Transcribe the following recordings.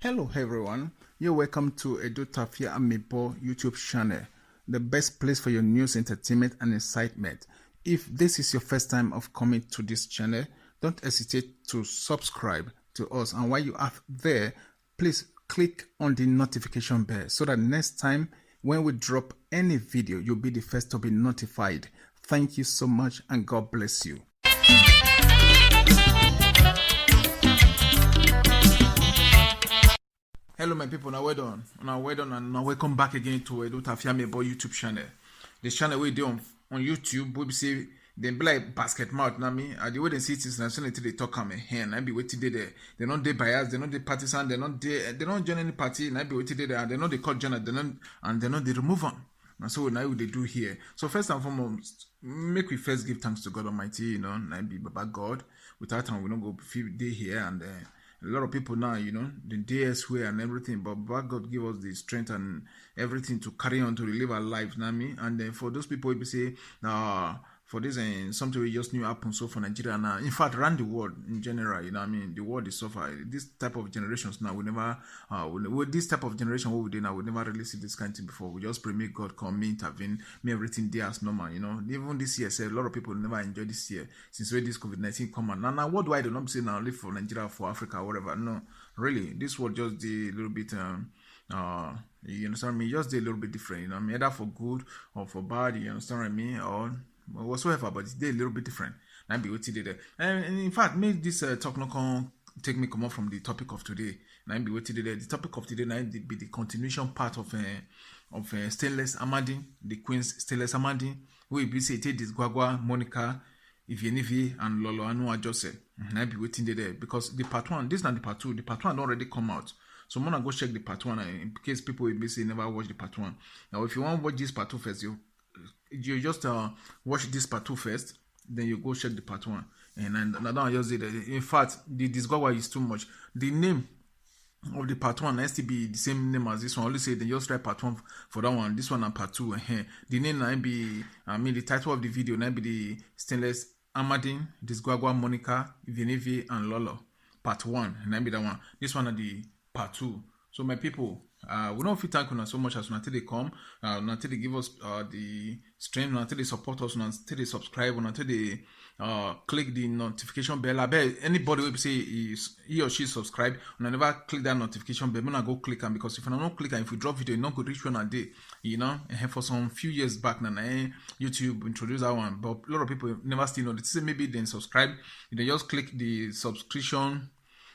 Hello everyone, you're welcome to Edo Tafia Amipo YouTube channel, the best place for your news, entertainment and excitement. If this is your first time of coming to this channel, don't hesitate to subscribe to us, and while you are there, please click on the notification bell so that next time when we drop any video, you'll be the first to be notified. Thank you so much and God bless you. Hello my people, now well done and now welcome back again to Edo Tafia Amipo YouTube channel. This channel we do on YouTube, we say they be like basket mouth na me. The way they see it is nationality they talk am hen. I be waiting there. They not they bias, they not they partisan, they not join any party. And I be waiting there. They not they cut journal, they not they remove on. And so now what they do here. So first and foremost, make we first give thanks to God Almighty. You know, and I be Baba God. Without him, we don't go few day here and. A lot of people now, you know, the day elsewhere and everything, but God give us the strength and everything to carry on to live our lives, you know what I mean? And then for those people, we say, for this and something we just knew happen so for Nigeria now. In fact, around the world in general, you know what I mean? The world is suffering. This type of generations now, we never, with this type of generation, what we do now, we never really see this kind of thing before. We just pray, may God come, may intervene, may everything there as normal, you know? Even this year, say, a lot of people never enjoy this year since when this COVID-19 come on. Now, what do I do? Not say now live for Nigeria, for Africa, whatever. No, really, this world just did a little bit, you understand me? Just did a little bit different, you know what I mean? Either for good or for bad, you understand what I mean? Or whatsoever, but it's a little bit different. And be what he did. And in fact, make this talk not come take me come up from the topic of today. And be what he did. The topic of today now be the continuation part of Stainless Amadi, the Queen's Stainless Amadi. We be say this Gwagwa, Monica, Ivienivi, and Lolo Anua Jose. And be waiting there because the part one, this is not the part two. The part one already come out. So I'm gonna go check the part one in case people will be say never watch the part one. Now, if you want to watch this part two first, you just watch this part 2 first, then you go check the part 1. And another one just did it. In fact, the Disgwagwa is too much. The name of the part 1 has to be the same name as this one. Only say they just write part 1 for that one, this one and part 2. The name might be, the title of the video might be the Stainless Amadi, Disgwagwa, Monica, Ivienivi, and Lolo. Part 1, and might be that one. This one are the part 2. So my people, we don't feel thank you so much as until they come, until they give us the strength, until they support us, until they subscribe, until they click the notification bell. I bet anybody will say he or she subscribe and never click that notification bell. I'm gonna go click on because if I don't click and if we drop video, you not go reach one a day, you know. And for some few years back now, YouTube introduced that one, but a lot of people never still know. They say maybe then subscribe, they just click the subscription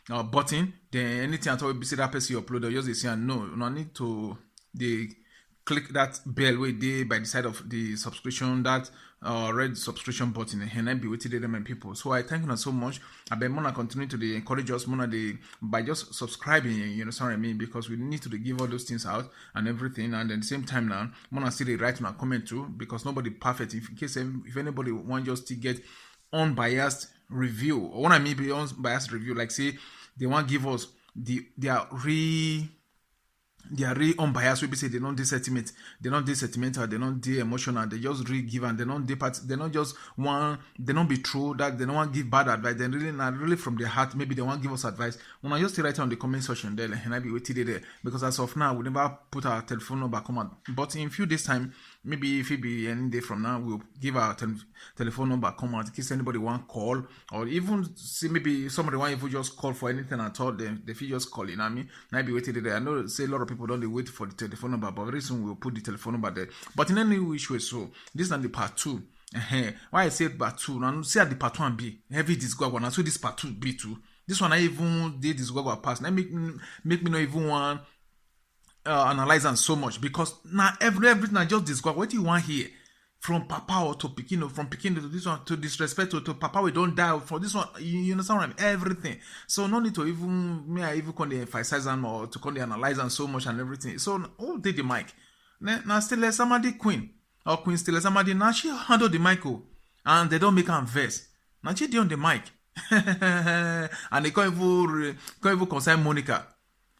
button, then anything at all be say that person you upload, or just they say no need to they click that bell way they by the side of the subscription, that red subscription button, and I be waiting there my people. So I thank you so much. I bet Mona continue to encourage us Mona by just subscribing, you know what I mean, because we need to give all those things out and everything, and at the same time now Mona still they write my comment too, because nobody perfect. If in case if anybody want just to get unbiased review, or what I mean by unbiased review, like say they want to give us their real unbiased. We say they don't do sentiment, they don't do sentimental, they don't do emotional, they just really give, and they don't do part, they don't just want, they don't be true, that they don't want to give bad advice, they really not really from their heart, maybe they want to give us advice. When I just write on the comment section there, and I be waiting there, because as of now we never put our telephone number come out, but in few days time, maybe if it be any day from now, we'll give our telephone number come out in case anybody want call, or even see maybe somebody want even just call for anything at all, then they feel just call, you know what I mean? And I be waiting there. I know say a lot of people don't wait for the telephone number, but very soon we'll put the telephone number there. But in any which way, so this is not the part 2. Why I say part 2? Now see at the part 1 B heavy Disgwagwa, now so this part 2 B too. This one I even did Disgwagwa pass. Now make me not even want analyze them so much, because now everything I just Disgwagwa. What do you want here? From Papa or to Pekin, from Pekin to this one, to disrespect to Papa, we don't die for this one. You understand what I mean? Everything. So no need to even I even can emphasize them or to can analyze them so much and everything. So who did the mic? Now still somebody Queen or Queen still somebody. Now she handle the mic, and they don't make her verse. Now she did on the mic, and they can't even concern Monica.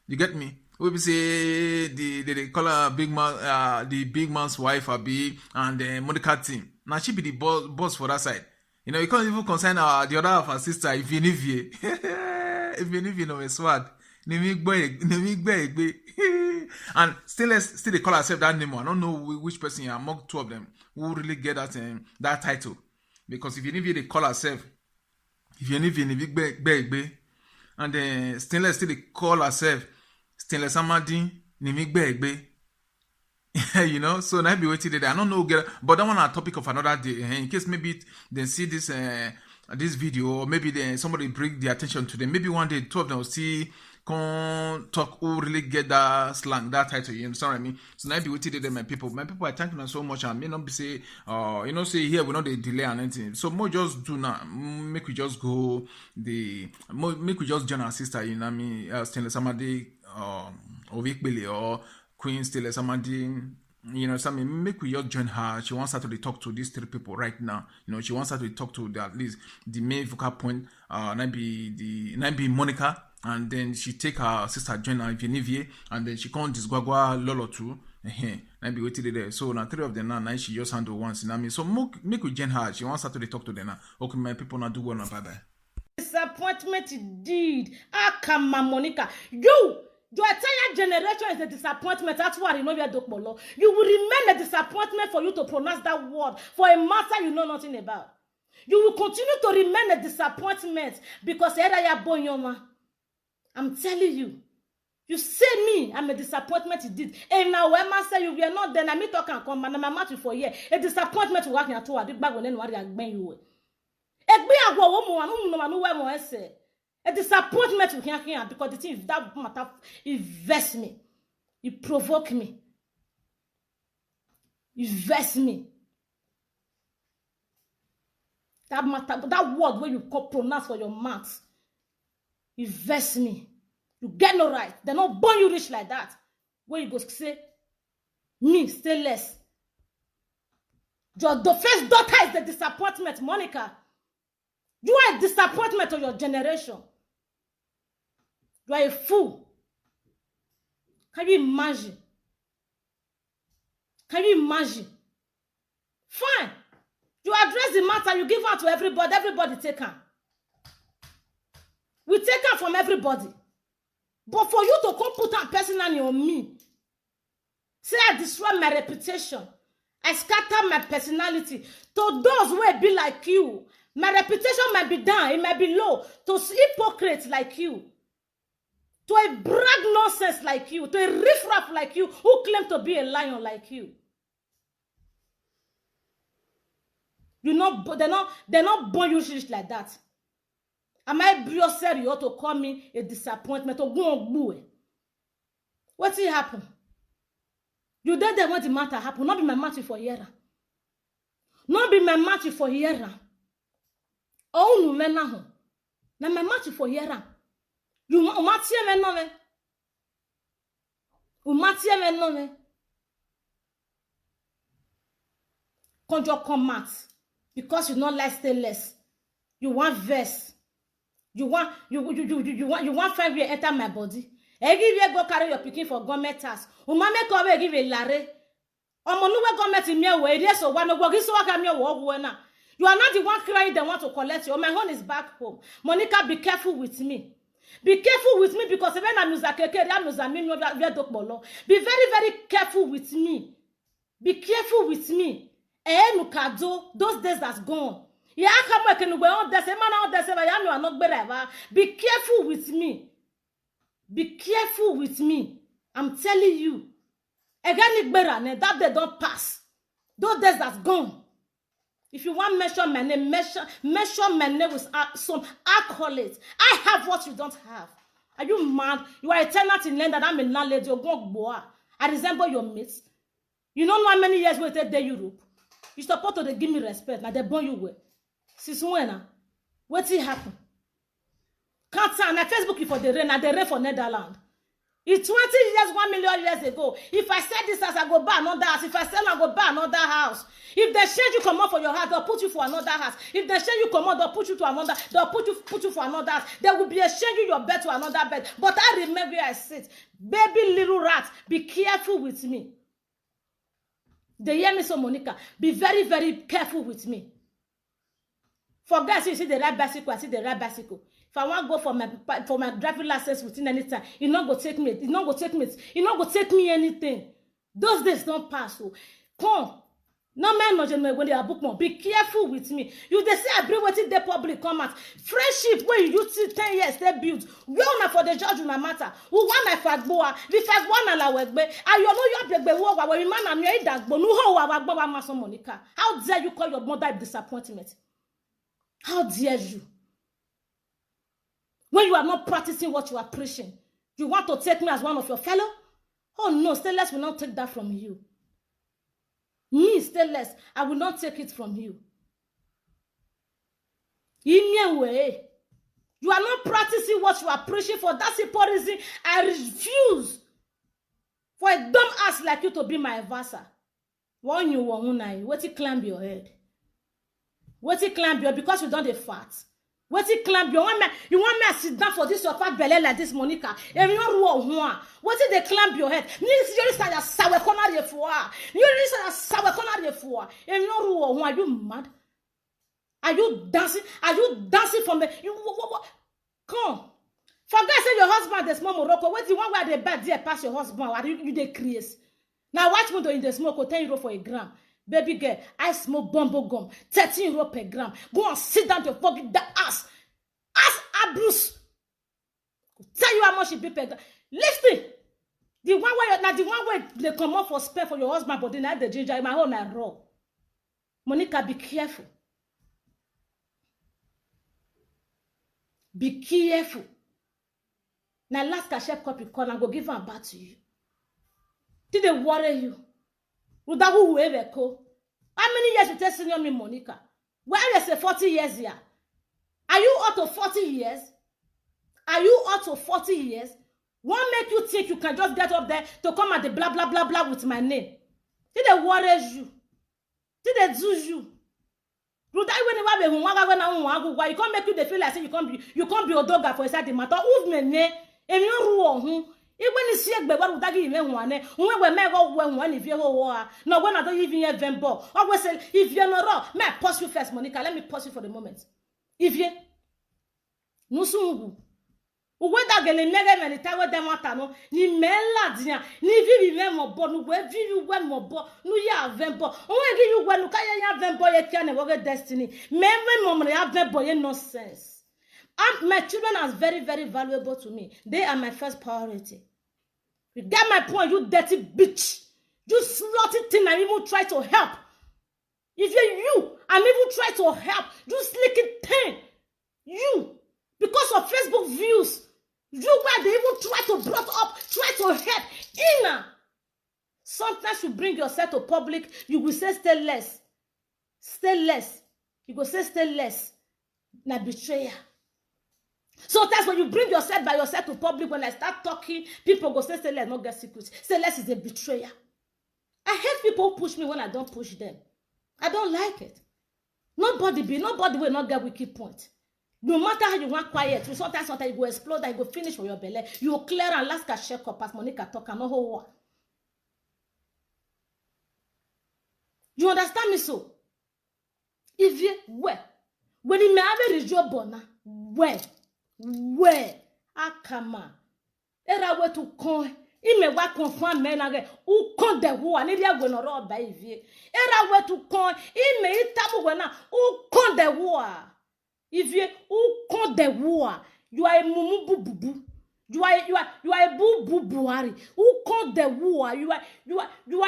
You get me? We be say they call her big man, the big man's wife, Abi, and the Monica team. Now she be the boss for that side. You know, you can't even concern the other half her sister, Ivienivi. Ivienivi no sword. And still they call herself that name. I don't know which person among two of them who really get that title. Because if you need they call herself, if you need and then Stainless still they call herself Stainless Amadi Nimigbe. You know, so now be waiting there. I don't know, but that one a topic of another day. In case maybe they see this video, or maybe somebody bring the attention to them. Maybe one day two of them will see come talk who really get that slang, that title. You understand what I mean? So now be waiting there, my people. My people, I thank you so much. I may not be say, you know, say here we not the delay and anything. So more just do now. Make we just go make we just join our sister. You know what I mean? Stainless Amadi, Ovik Billy or Queen Stainless Amadi, you know, something make we just join her. She wants her to talk to these three people right now. You know, she wants her to talk to at least the main focal point. Might be Monica, and then she take her sister join her Vienivier, and then she come disguagua Lolo too. Might be waiting there. So now three of them now she just handle once. You know what I mean? So make we join her. She wants her to talk to them now. Okay, my people now do well now. Bye bye. Disappointment indeed. Come on, Monica, you. Your entire generation is a disappointment. That's why you know you're Dokbolo. You will remain a disappointment for you to pronounce that word for a matter you know nothing about. You will continue to remain a disappointment because I'm telling you. You say me, I'm a disappointment indeed. And now when I say you were not then I me talk and come and I'm match for a year. A disappointment working at all. I did back when I bang you. A disappointment you can't hear because the thing that matter it vex me. It provoke me. It vex me. That matter, that word where you pronounce for your mouth. It vex me. You get no right. They're not born you rich like that. Where you go say, me, stay less. The first daughter is the disappointment, Monica. You are a disappointment to your generation. You are a fool. Can you imagine? Can you imagine? Fine. You address the matter, you give her to everybody, everybody take her. We take her from everybody. But for you to come put her personally on me, say I destroy my reputation, I scatter my personality, to those who will be like you, my reputation might be down, it might be low, to hypocrites like you, to a brag nonsense like you, to a riffraff like you, who claim to be a lion like you. You know, they're not born usually like that. Am I yourself you ought to call me a disappointment or go on boo? What's it happen? You did that when the matter happen, not be my matter for here. Not be my matter for here. Oh no men now. Na my matter for here. You matter men no me. You matter men no me. Conjure commat because you not like stay less. You want verse. You want 5 years enter my body. Every year go carry your picking for government task. Umame come give a lare. Omonuwe government in me way so one go give so waka me wo na. You are not the one crying they want to collect you. Oh, my home is back home. Monica, be careful with me. Be careful with me because when I'm be very, very careful with me. Be careful with me. Those days that's gone. Be careful with me. Be careful with me. I'm telling you. That day don't pass. Those days that's gone. If you want to measure my name, measure my name with some accolades. I have what you don't have. Are you mad? You are a tenant in land that I'm a landlady. I resemble your mates. You don't know how many years we take to Europe. You're supposed to give me respect. Now they born you well. Since when? What's it happen? Can't say on Facebook for the rain and the rain for Netherlands. It's 20 years, 1 million years ago. If I sell this house, I go buy another house. If I sell, I go buy another house. If they change you come out for your house, they'll put you for another house. If they change you come out, they'll put you to another. They'll put you for another house. There will be a change you your bed to another bed. But I remember where I sit. Baby little rat, be careful with me. They hear me so, Monica. Be very, very careful with me. For guys, you see the right bicycle, I see the right bicycle. If I want to go for my driving license within any time, it not go take me. It not go take me. It not go take me anything. Those days don't pass. So come. No man no general when they are book more. Be careful with me. You they say I bring wetin the public come out. Friendship when you see 10 years they build. Well na for the judge una matter. Who one na fagboa. The fagboa na la wegbe. Ayo no your begbe wo wa we man na me idagbo. Nu ho wa gbo wa maso Monica. How dare you call your mother a disappointment? How dare you? When you are not practicing what you are preaching, you want to take me as one of your fellow? Oh no, Stainless will not take that from you. Me, Stainless, I will not take it from you. In way, you are not practicing what you are preaching for. That's the reason I refuse for a dumb ass like you to be my advisor. When you want to wait to climb your head. Wait to climb your because you don't fat. Wait to climb your you want me to sit down for this your fat belly like this, Monica. If you don't want what did they climb your head? You say that sour corner for. You say that sour corner for. If you don't want, are you mad? Are you dancing? Are you dancing from the what? Come. Forget say your husband the small Morocco. Wait the one where they bed there pass your husband. Are you they crease? Now watch me in the smoke 10 euro for a gram. Baby girl, I smoke bumbo gum, 13 euro per gram. Go and sit down to forget that ass. Ass abuse. Tell you how much it be per gram. Listen. The one way they come up for spare for your husband, but then the ginger in my own I raw. Monica, be careful. Be careful. Now last cashier copy call and go give her back to you. Did they worry you? How many years you tell senior me, Monica? Where is the 40 years here? Are you out of 40 years? Are you out of 40 years? What make you think you can just get up there to come at the blah blah blah blah with my name? Did they worry you? Did they do you? You can't make you feel like you can't be a dog for inside the matter. Even if you be what dagi me wane we me go when if you go no when I don't even hear them ball always say if you no raw me pause you first, Monica. Let me pause you for the moment. If you no sungu uwe da gele nege me ta we dem ata no ni me la dia ni vivi me mo bo no we vivi we mo bo no ya vembo onwe gi you we no ka ya vembo ye tia ne wo destiny me mo mo ya vembo ye nonsense. My children are very, very valuable to me. They are my first priority. You get my point, you dirty bitch. You slutty thing, I even try to help. If you, I'm even try to help. You slicky thing. You, because of Facebook views, you where they even try to brought up, try to help. Inna. Sometimes you bring yourself to public, you will say stay less. Stay less. You go say stay less. Na betrayer. So that's when you bring yourself by yourself to public. When I start talking, people go say less, not get secrets. Say less is a betrayer. I hate people who push me when I don't push them. I don't like it. Nobody will not get wicked point. No matter how you want quiet, sometimes you go explode and you go finish for your belly. You will clear and last can shake up as Monica talk and no whole war. You understand me so? If you when you may have a job bona, where akama era we to con ime wa confirm men age u con de wo ani dia gwe no ro ba ivie era we to con ime itamu we na u con de wo ivie u con de wo you are a mumu bububu you are a boo buhari who called the war. You are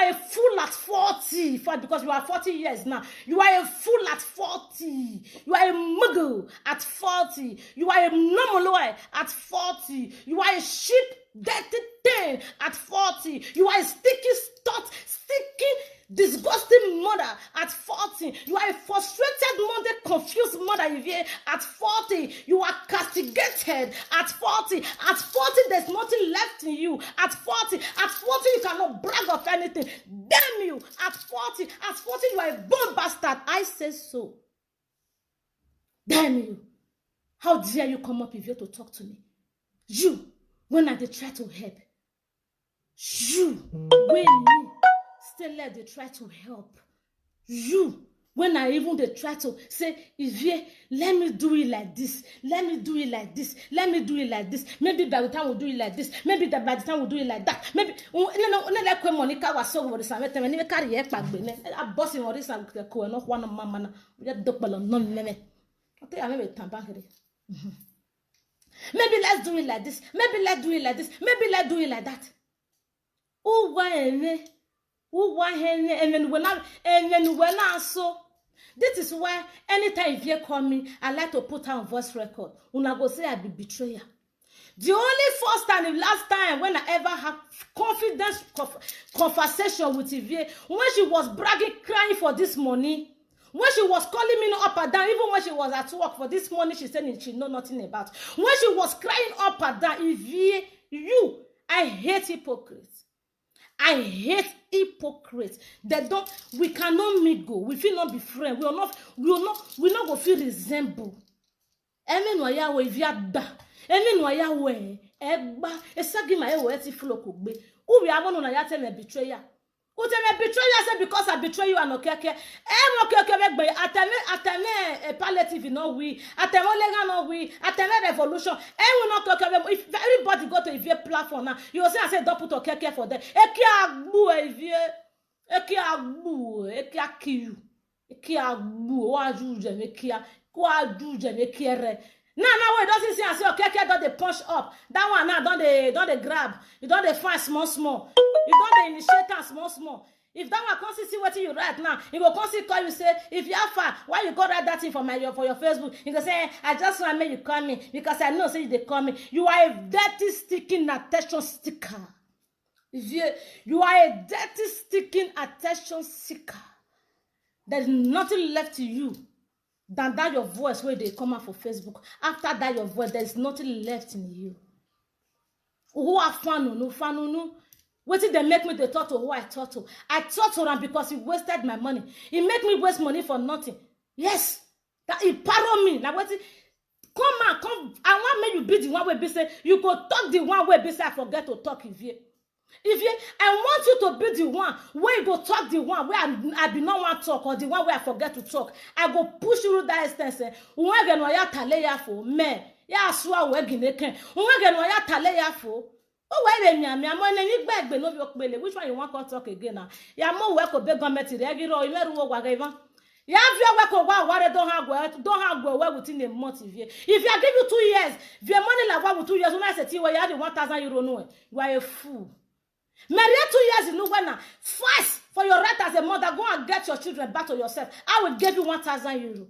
a fool at 40 because you are 40 years now. You are a fool at 40. You are a muggle at 40. You are a nomoloy at 40. You are a sheep dirty thing at 40. You are a sticky disgusting mother at 40. You are a frustrated mother, confused mother at 40. You are castigated at 40. At 40, there's nothing left in you. At 40, you cannot brag of anything. Damn you! At 40, you are a born bastard. I say so. Damn you! How dare you come up here to talk to me? You, when I try to help. You, when me. Still let they try to help. You, When I even they try to say, Ivie, let me do it like this, let me do it like this, let me do it like this. Maybe by the time we'll do it like this, maybe that by the time we'll do it like that. Maybe like when Monica was so over the same time, and even carry a pack, I'm bossing all this and the co not one of mamma, we get double on non limit. I think I maybe time back here. Maybe let's do it like this, maybe let's do it like this, maybe let's do it like that. Oh, why? And then when I saw. This is why anytime if you call me, I like to put her on voice record. Una go say I be betrayer. The only first and the last time when I ever had confidence conversation with Ivie, when she was bragging, crying for this money, when she was calling me up and down, even when she was at work for this money, she said she know nothing about. When she was crying up and down, Ivie, I hate hypocrites. I hate hypocrites. We cannot mingle. We feel not be friends. We not go feel resemble. Emi no ya we via da. Emi no ya we egba. Esagi ma e we ti flow ko gbe. Who we have no ya tell me betrayer. Who tell me betrayer say because I betray you and okeke. Mo keke be gbe atame palliative no we. Atame lega no we. Atame revolution. We not keke. If everybody go to Ivie platform now, you will say I say don't put okeke for them. Eki agbu Ivie. Eki agbu. Eki akiu. Eki agbu. Wa juje me kwa juje me kiere. Now we doesn't see and say okeke don dey punch up. That one now don dey grab. You don dey find small. You don dey initiate am small. If that one come see what you write now, he go come see call you say, if you are far, why you go write that thing for your Facebook? He go say, I just want to make you call me because I know say you dey call me. You are a dirty sticking attention sticker. You are a dirty sticking attention seeker. There is nothing left to you than that your voice where they come out for Facebook. After that your voice, there is nothing left in you. Who are fanu? What did they make me the talk to who I talk to? I talk to them because he wasted my money. He make me waste money for nothing. Yes. That he pardon me. Now what come. I want me you be the one where be say you go talk the one where be say I forget to talk I want you to be the one where you go talk the one where I be not want to talk or the one where I forget to talk. I go push you to that extent. When get no ya tale ya for me. Ya swa we gineken. When get no ya tale ya for. Oh, wait a minute, I'm on any bag, but no, which one you want to talk again now? Ya mo work or beg government, regular, you never work again. Ya have your work or what don't have well within a month. If I give you 2 years, if your money like what with 2 years, when I say to you, you have the 1,000 euro, no, you are a fool. Marry 2 years in Uganda, fast for your right as a mother, go and get your children back to yourself. I will give you 1,000 euro.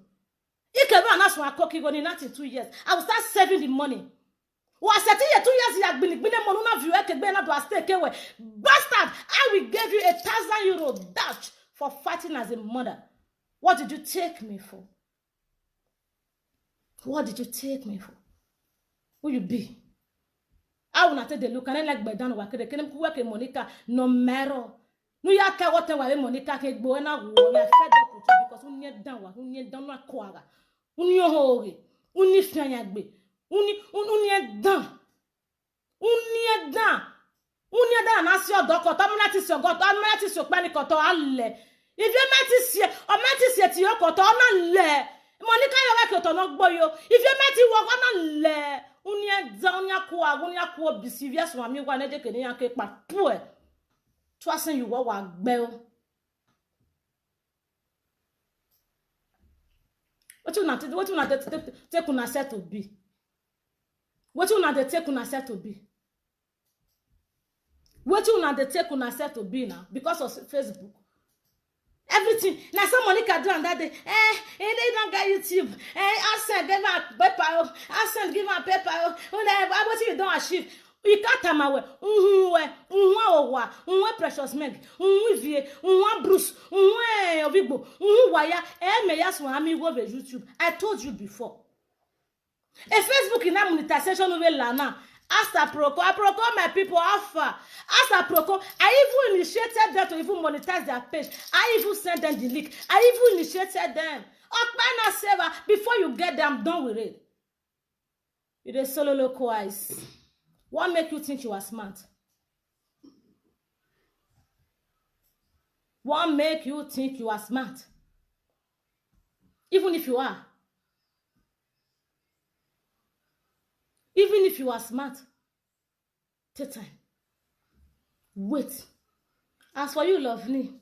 You can run as one cookie going in 2 years. I will start saving the money. Was 2 years you have been monuna view ekegbe to stake away. Bastard, I will give you 1,000 euro Dutch for fighting as a mother. What did you take me for? What did you take me for? Who you be? I will not take the look and I like by down work. They can work in Monica no matter. No ya care what time Monica can go and I fed up with you because we need down who need down na kwaga. Uni hori. Uni fianyagbe. Uni dan na si odoko to mo lati si ogoto mo lati si opani koto alle if you meti si ti okoto na le Monica yo wa koto no gbo yo if you meti wo na le uni dan uni bisi vi aso ami wa na je keni yan ke pa pu e to asan you wa gbe o what you na take una set to be. What you not the take on set to be? What you not the take on set to be now because of Facebook? Everything. Now some Monica do on that day. They don't get YouTube. I send give my paper. I send give my paper. What you don't achieve? You can't tell my way. Precious Meg. Vie. Bruce. Ovibo. Waya. Meya swami over YouTube. I told you before. A Facebook in that monetization over Lana. Ask Aproko my people offer. Ask Aproko. I even initiated them to even monetize their page. I even sent them the link. I even initiated them. Okpana server before you get them done with it. You dey solo localize. What make you think you are smart? What make you think you are smart? Even if you are. Even if you are smart. Take time. Wait. As for you, lovely.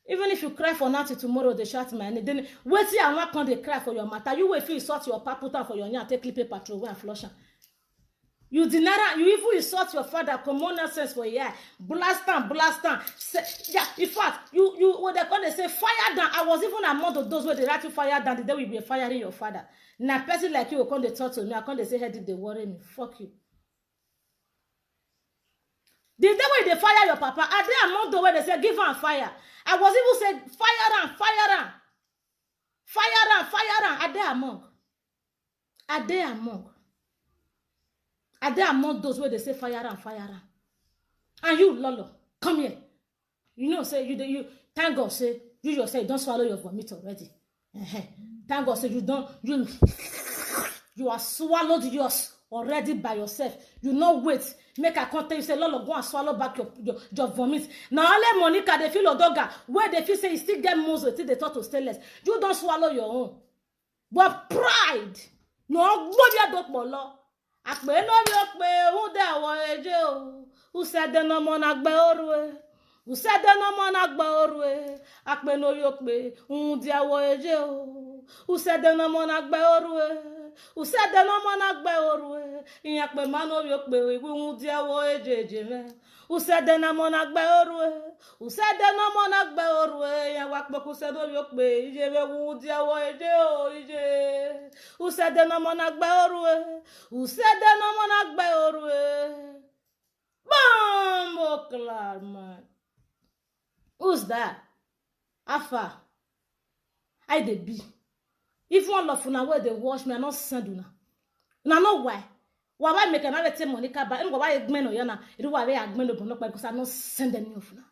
Even if you cry for nothing tomorrow, they shout my name. Then wait till I'm not going to cry for your matter. You will feel sort your papa, put down for your knee and take clip paper throw and flush. You deny, you even insult your father, common nonsense for a year. Blast down. Yeah, in fact, you what they're going to say, fire down. I was even among those where they write to fire down, the day we be firing your father. Now, person like you will come to talk to me, I come to say, hey, did they worry me? Fuck you. The day when they fire your papa, are they among the way they say, give her fire? I was even saying, fire on. Are they among? Are they among? Are they among those where they say fire on? And you, Lolo, come here. You know, say you thank God, say you yourself you don't swallow your vomit already. Thank God, say you are swallowed yours already by yourself. You know wait. Make a content, you say, Lolo, go and swallow back your vomit. Now, only Monica, they feel Odoga, where they feel say you still get muscle till they thought to stay less. You don't swallow your own. But pride, no, what you don't follow. Akbe no yokbe, who there was a who said the no mon akbe orwe? Who said the no mon akbe orwe? Akbe no yokbe, who there was a who said the no mon akbe orwe? Who said the no man akbe orwe? Inyakbe mano yokbe who dia wo ejeje me. Who said the no man akbe orwe? Who said the no man akbe orwe? Inyakbe ku said no yokbe ijebe who dia wo eje o ije. Who said the no man akbe orwe? Who said the no man akbe orwe? Bam oklar man. Who's that? Afa. I dey be. If one love una where they wash me, I not send una. Una know why? Why make another tell Monica but and why agmen or yana? It why agmen or not because I not send any of una.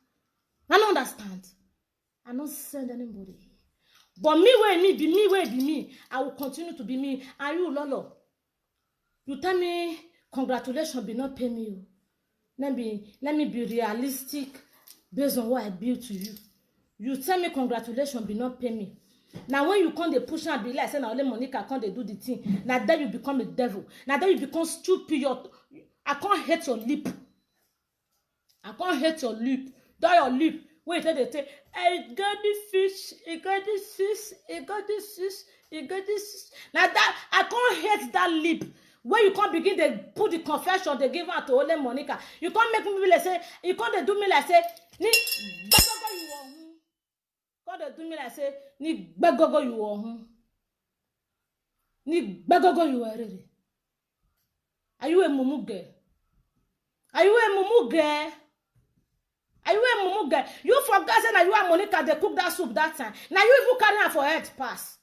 I don't understand. I not send anybody. But me where me be me. I will continue to be me. And you, Lolo, you tell me congratulations, be not pay me. Let me be realistic based on what I built to you. You tell me congratulations, be not pay me. Now when you come they push and be like say now only Monica can't they do the thing. Now then you become a devil. Now then you become stupid. I can't hate your lip. I can't hate your lip. That your lip. Wait till they say, I got this fish, I got this fish, I got this fish, I got this fish. Now that I can't hate that lip. When you can't begin they put the confession they give out to only Monica. You can't make me like say, you can't they do me like say, ni you want. God they do me like say, ni begogo you want. Ni begogo you are ready. Are you a mumu girl? Are you a mumu girl? Are you a mumu girl? You forgot that you and Monica they cook that soup that time. Now you even carry her for head pass.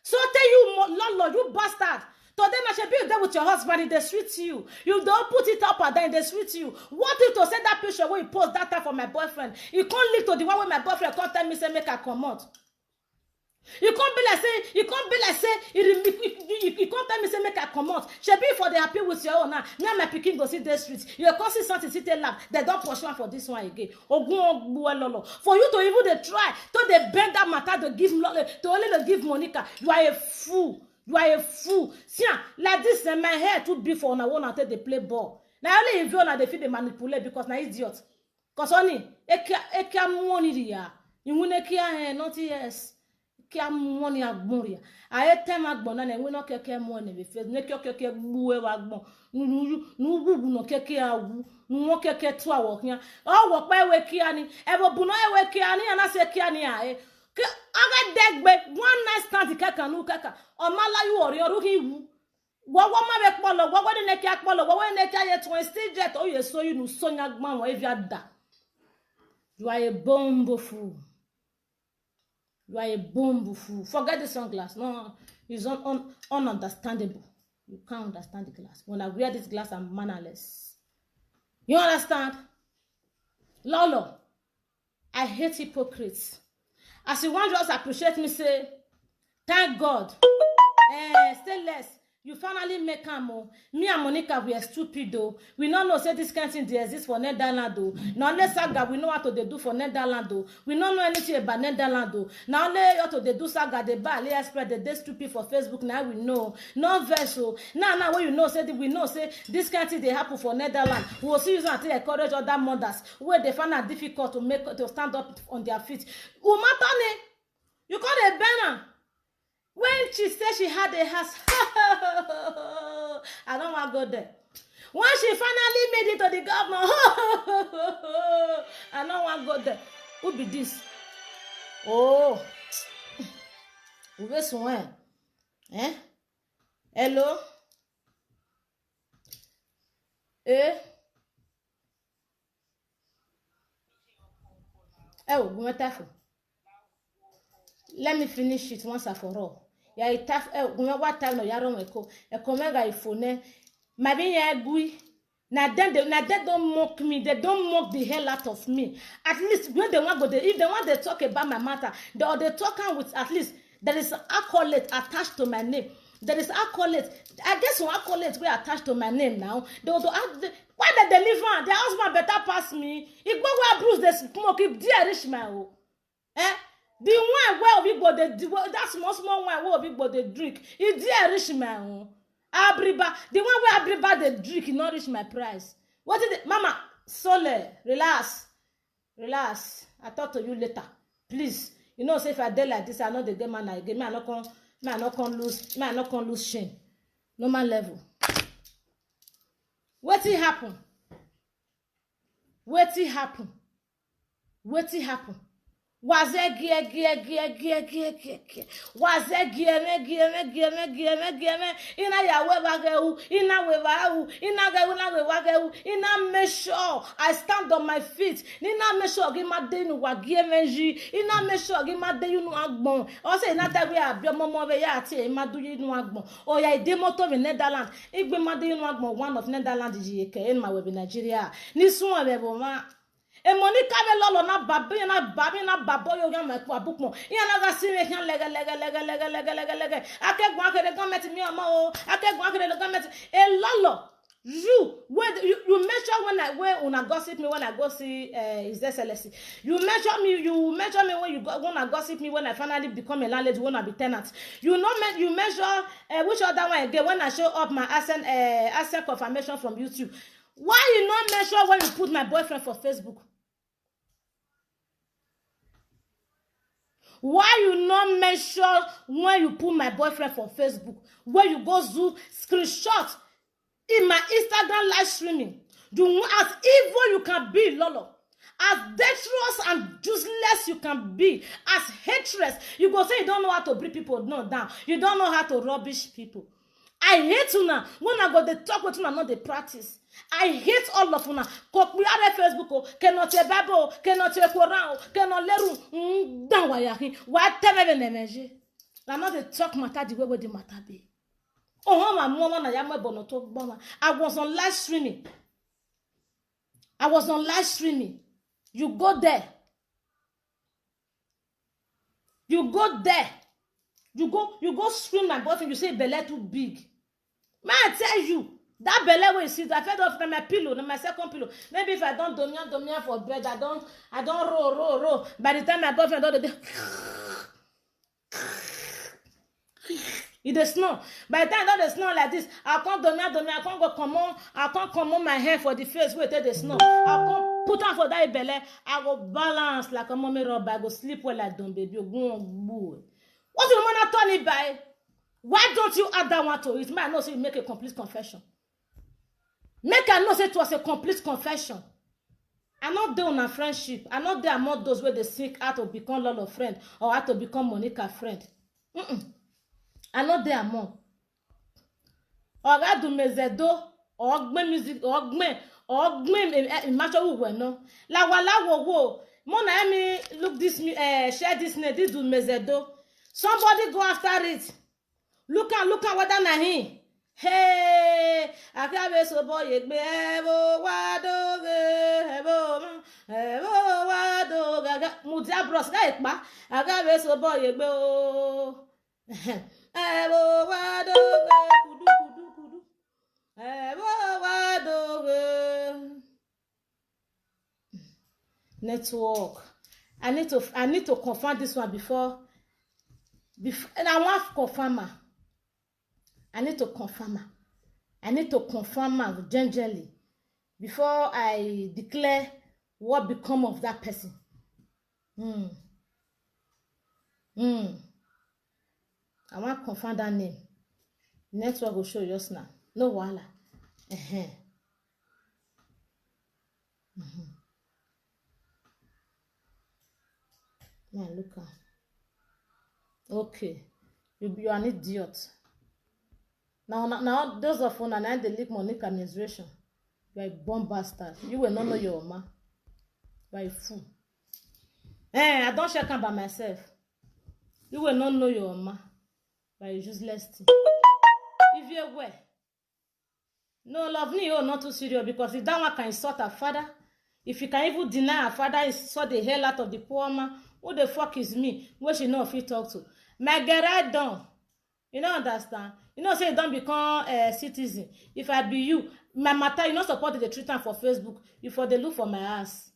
So tell you, Lord, you bastard. Today I should be there with your husband in the street to you. You don't put it up and down in the street to you. What if to send that picture where you post that time for my boyfriend? You can't link to the one where my boyfriend can't tell me say make her come out. You can't be like say, you can't tell me say make her come out. She be for the happy with your own now. Now my picking go see the street. You're causing something sit laugh. They don't push one for this one again. For you to even they try to they bend that matter to give to only to give Monica. You are a fool. You are a fool. See, like this, my hair too big for one until they play ball. Now only if you want they feel they manipulate because now idiot. Cause only ekia money dia. You win ekia not yes. Ekia money agboria. I time agbona na we no keke money be face. Ne keke buwe agbon. Nu bubu no keke awu. Nu keke to awo kian. O wo pa we kia ni. E bo bu no e we kia ni na se kia ni a. Aga degbe one night stand kaka nu kaka o mala yu ori oru hiwu wo ma be polo wo de ne kia polo wo ne kia ye to still jet o ye so you nu so nya gban wo evia da. You are a bomb fool. You are a bomb fool. Forget the sunglass. No, it's ununderstandable. You can't understand the glass. When I wear this glass I'm mannerless. You understand? Lolo, I hate hypocrites. As you want just appreciate me, say, thank God. Stay less. You finally make am o. Me and Monica, we are stupid though. We no know say this kind of thing dey exist for Netherlands though. Na only saga we know how to dey do for Netherlands though. We no know anything about Netherlands though. Na only how to dey do saga, dey buy AliExpress, dey stupid for Facebook. Now we know. No verse o. Now when you know say we know say this kind of thing dey happen for Netherlands. We will see you until encourage other mothers where they find it difficult to stand up on their feet. Umatane, you call a banner. When she said she had a house, I don't want to go there. When she finally made it to the governor, I don't want to go there. Who be this? Oh, where's one? Eh? Hello? Eh? Oh, let me finish it once and for all. Ya itaf what time no yaro eko mega ifone my be ya gui na dem don't mock me, they don't mock the hell out of me. At least when they want go if they want to talk about my matter, they talk with at least there is accolade attached to my name. There is accolade. I guess one accolade we attached to my name now. They will ask why they deliver their husband better pass me. If go where Bruce they smoke if dear rich man. Eh? The one where we go that small one where we go they drink. If dear rich man. Abriba, the one where Abriba they drink not reach my price. What is it? Mama, Sole, relax. I talk to you later. Please. You know, say if I dey like this, I know the game man again. Me I not can lose shame. Normal level. Wetin happen? Wazegi ina ya wevageu ina wevau ina wevageu ina make sure I stand on my feet ina make sure gi made nu wagie menji ina make sure gi made you nu agbon o say ina ta we abiomomo we ya ati e madu you nu agbon o ya ide moto in Netherlands igbe made you nu agbon one of Netherlands jike in my we Nigeria ni sun abebo ma e Monica me lolo na babi na babo yo gan me kwa bukmo yan na ga sire kan lega akegwan akere government mi omo o akegwan akere government e lolo you mention when una gossip me when I go see His Excellency. You mention me when you wanna gossip me when I finally become a landlady, when I be tenant. You measure which other one again when I show up my asset confirmation from YouTube. Why you not measure when you put my boyfriend for Facebook? Why you not measure when you put my boyfriend for Facebook? When you go zoom screenshot in my Instagram live streaming. You as evil you can be, Lolo. As dangerous and useless you can be. As hatred. You go say you don't know how to bring people down. You don't know how to rubbish people. I hate una when I go to talk with una, not the practice. I hate all of una. Kopiare Facebook, cannot a Bible, cannot a Quran, cannot leru down wayahi. Why tell me the energy? I'm not the talk matter the way the matter be. Oh, my mama na yama bono talk bama. I was on live streaming. You go there. You go stream my boyfriend. You say belly too big. Man, I tell you, that belly where you see, I fed off my pillow, my second pillow. Maybe if I don't domia for bed, I don't roll. By the time my boyfriend don't do it does snow. By the time I don't snow like this, I can't domia, I can't go I can't come on my hair for the face where the snow. I can't put on for that belly. I go balance like a mommy rubber. I go sleep well like don't baby. What do you want to turn it by? Why don't you add that one to it? May I know say you make a complete confession. Make I know say it was a complete confession. I'm not there on a friendship. I'm not there among those where they seek how to become Lolo friend or how to become Monica friend. I'm not there among. Oga do mezedo ogbe music ogbe imagine we no. La wo. Mona me look this share this name this do mezedo. Somebody go after it. Look at what na him. Hey, akabe so boy egbe ebo wado gaga mudia bros ga ipa akabe so boy egbe o Ebo wadoge kudu kudu kudu. Ebo wadoge. Network. I need to confirm this one before and I want to confirm her. I need to confirm her. I need to confirm her gingerly before I declare what become of that person. I want to confirm that name. Network will show you just now. No wahala. Now look at. Okay. You are an idiot. Now those of you and they leak Monica menstruation. You are a bomb bastard. You will not know your mama. You are a fool. I don't check by myself. You will not know your mama. You are a useless thing. If you're aware. No, love me, not too serious, because if that one can insult her father, if you can even deny her father, insult the hell out of the poor man, who the fuck is me? Where she know if you talk to? My girl, don't. You don't understand? You know, say you don't become a citizen. If I be you, my matter, you not support the treatment for Facebook. You for the look for my ass.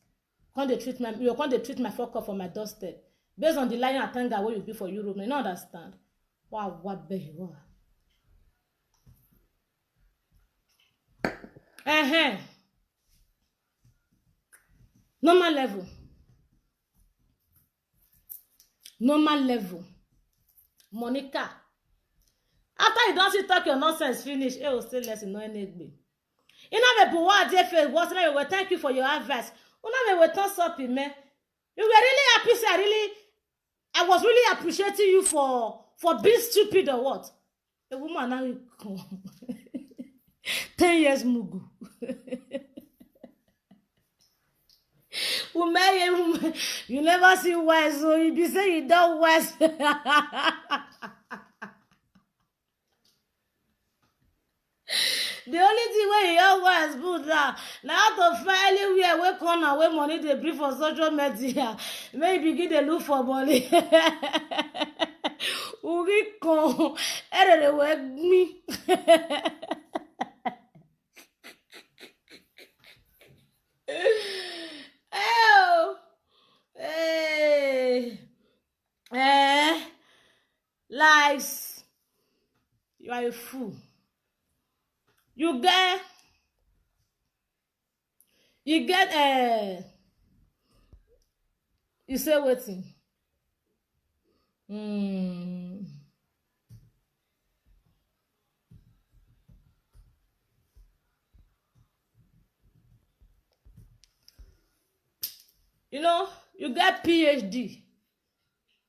You can't treat my fuck up for my doorstep. Based on the line and tanga where you be for Europe. You don't understand? Wow, what be you are. Normal level. Monica. After you don't see talk your nonsense finish, it will still less in no enegbe. You know the boy dey face was na we thank you for your advice. You know we turn up me. You were really happy, say I was really appreciating you for being stupid or what? The woman now 10 years mugu. You never see wise, so you be say you don't wise. The only thing where you hear wise good now to find anywhere where corner where money they bring for social media, maybe begin to look for money. Uri con, erre work me. Oh, hey, lies. You are a fool. You get you say wetin? You know, you get PhD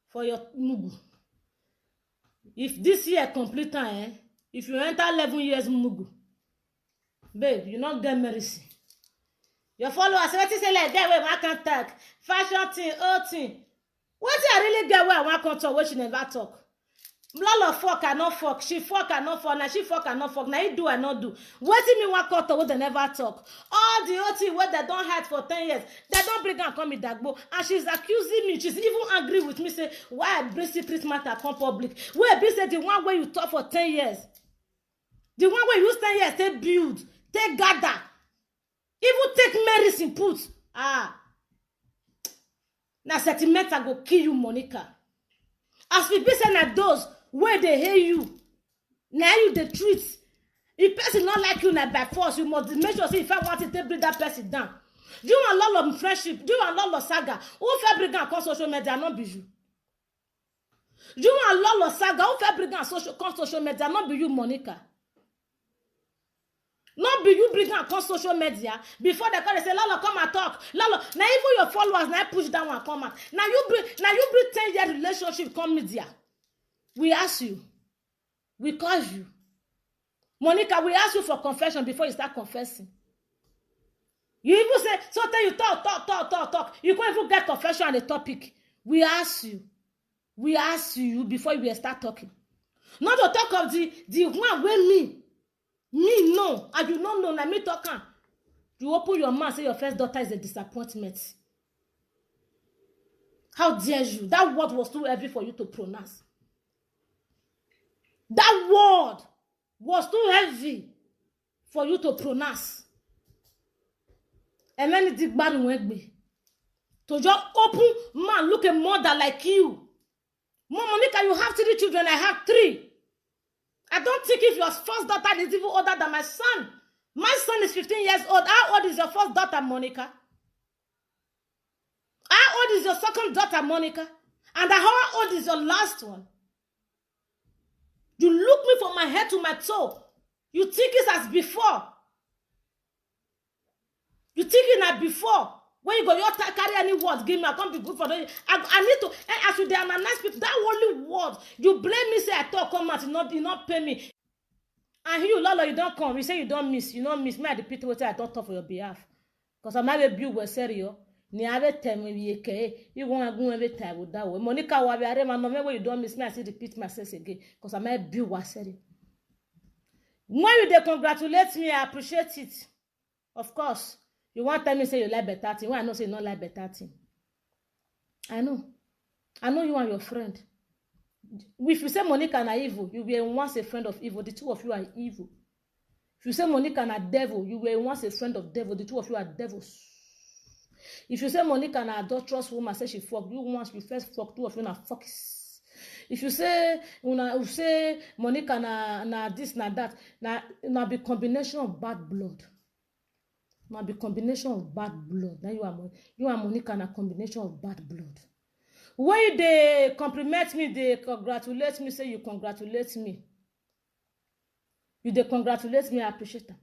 for your mugu. If this year complete time, if you enter 11 years mugu, babe, you not get medicine. Your followers, what you say like that way, I can talk. Fashion thing, old thing. What I really get where I want to talk, what she never talk. Lolo fuck, I not fuck. She fuck, I not fuck. Now she fuck, I not fuck. Now you do, I not do. What do me want to talk, what they never talk. All the old thing where they don't hide for 10 years, they don't bring and call me Dagbo. And she's accusing me. She's even angry with me, say, why I bring secret matter come public? Where be say the one where you talk for 10 years. The one where you use 10 years, they build, they gather. Even take medicine put. Now sentimental go kill you, Monica. As we be saying at those where they hear you, now you the treat. If person not like you now by force, you must make sure say if I want to bring that person down. Do you want a lot of friendship? Do you want a lot of saga? Who fabric on social media not be you? Do you want a lot of saga? Who fabric on social media not be you, Monica? Not be you bring on social media before they say Lolo come and talk. Lolo, now even your followers now push down and come out. Now you bring 10-year relationship come media. We ask you. We cause you. Monica, we ask you for confession before you start confessing. You even say, so tell you talk. You can't even get confession on the topic. We ask you. We ask you before you start talking. Not to talk of the one with me. Me no, I do not know. Let me talk. You open your mouth, say your first daughter is a disappointment. How dare you? That word was too heavy for you to pronounce. That word was too heavy for you to pronounce. And then it bad went me. To just open man, look a mother like you. Mom, Monica, you have 3 children. I have 3. I don't think if your first daughter is even older than my son. My son is 15 years old. How old is your first daughter, Monica? How old is your second daughter, Monica? And how old is your last one? You look me from my head to my toe. You think it's as before. You think it's as before. When you go, you carry any words, give me, I can't be good for them. I need to, as you they are nice people, that only word, you blame me, say I talk, come out, you not pay me. And you, Lolo, you don't come. You say you don't miss. You don't miss. Me, I repeat what I don't talk for your behalf. Because I'm not a view with serious. Ni ave time we ke. You want to go every time with that way. Monica, why are man? No way you don't miss me. I say repeat myself again. Because I'm not a view with serious. When you they congratulate me, I appreciate it. Of course. You want to tell me say you like better thing. When I know say you don't like better thing. I know. I know you and your friend. If you say Monica na evil, you were once a friend of evil. The two of you are evil. If you say Monica na devil, you were once a friend of devil. The two of you are devils. If you say Monica na adulterous woman, say she fuck, you once you first fuck, two of you na fucks. If you say Monica na this na that, na be combination of bad blood. Na be combination of bad blood. Now you and Monica na combination of bad blood. When they compliment me, they congratulate me, say you congratulate me. You they congratulate me, I appreciate them.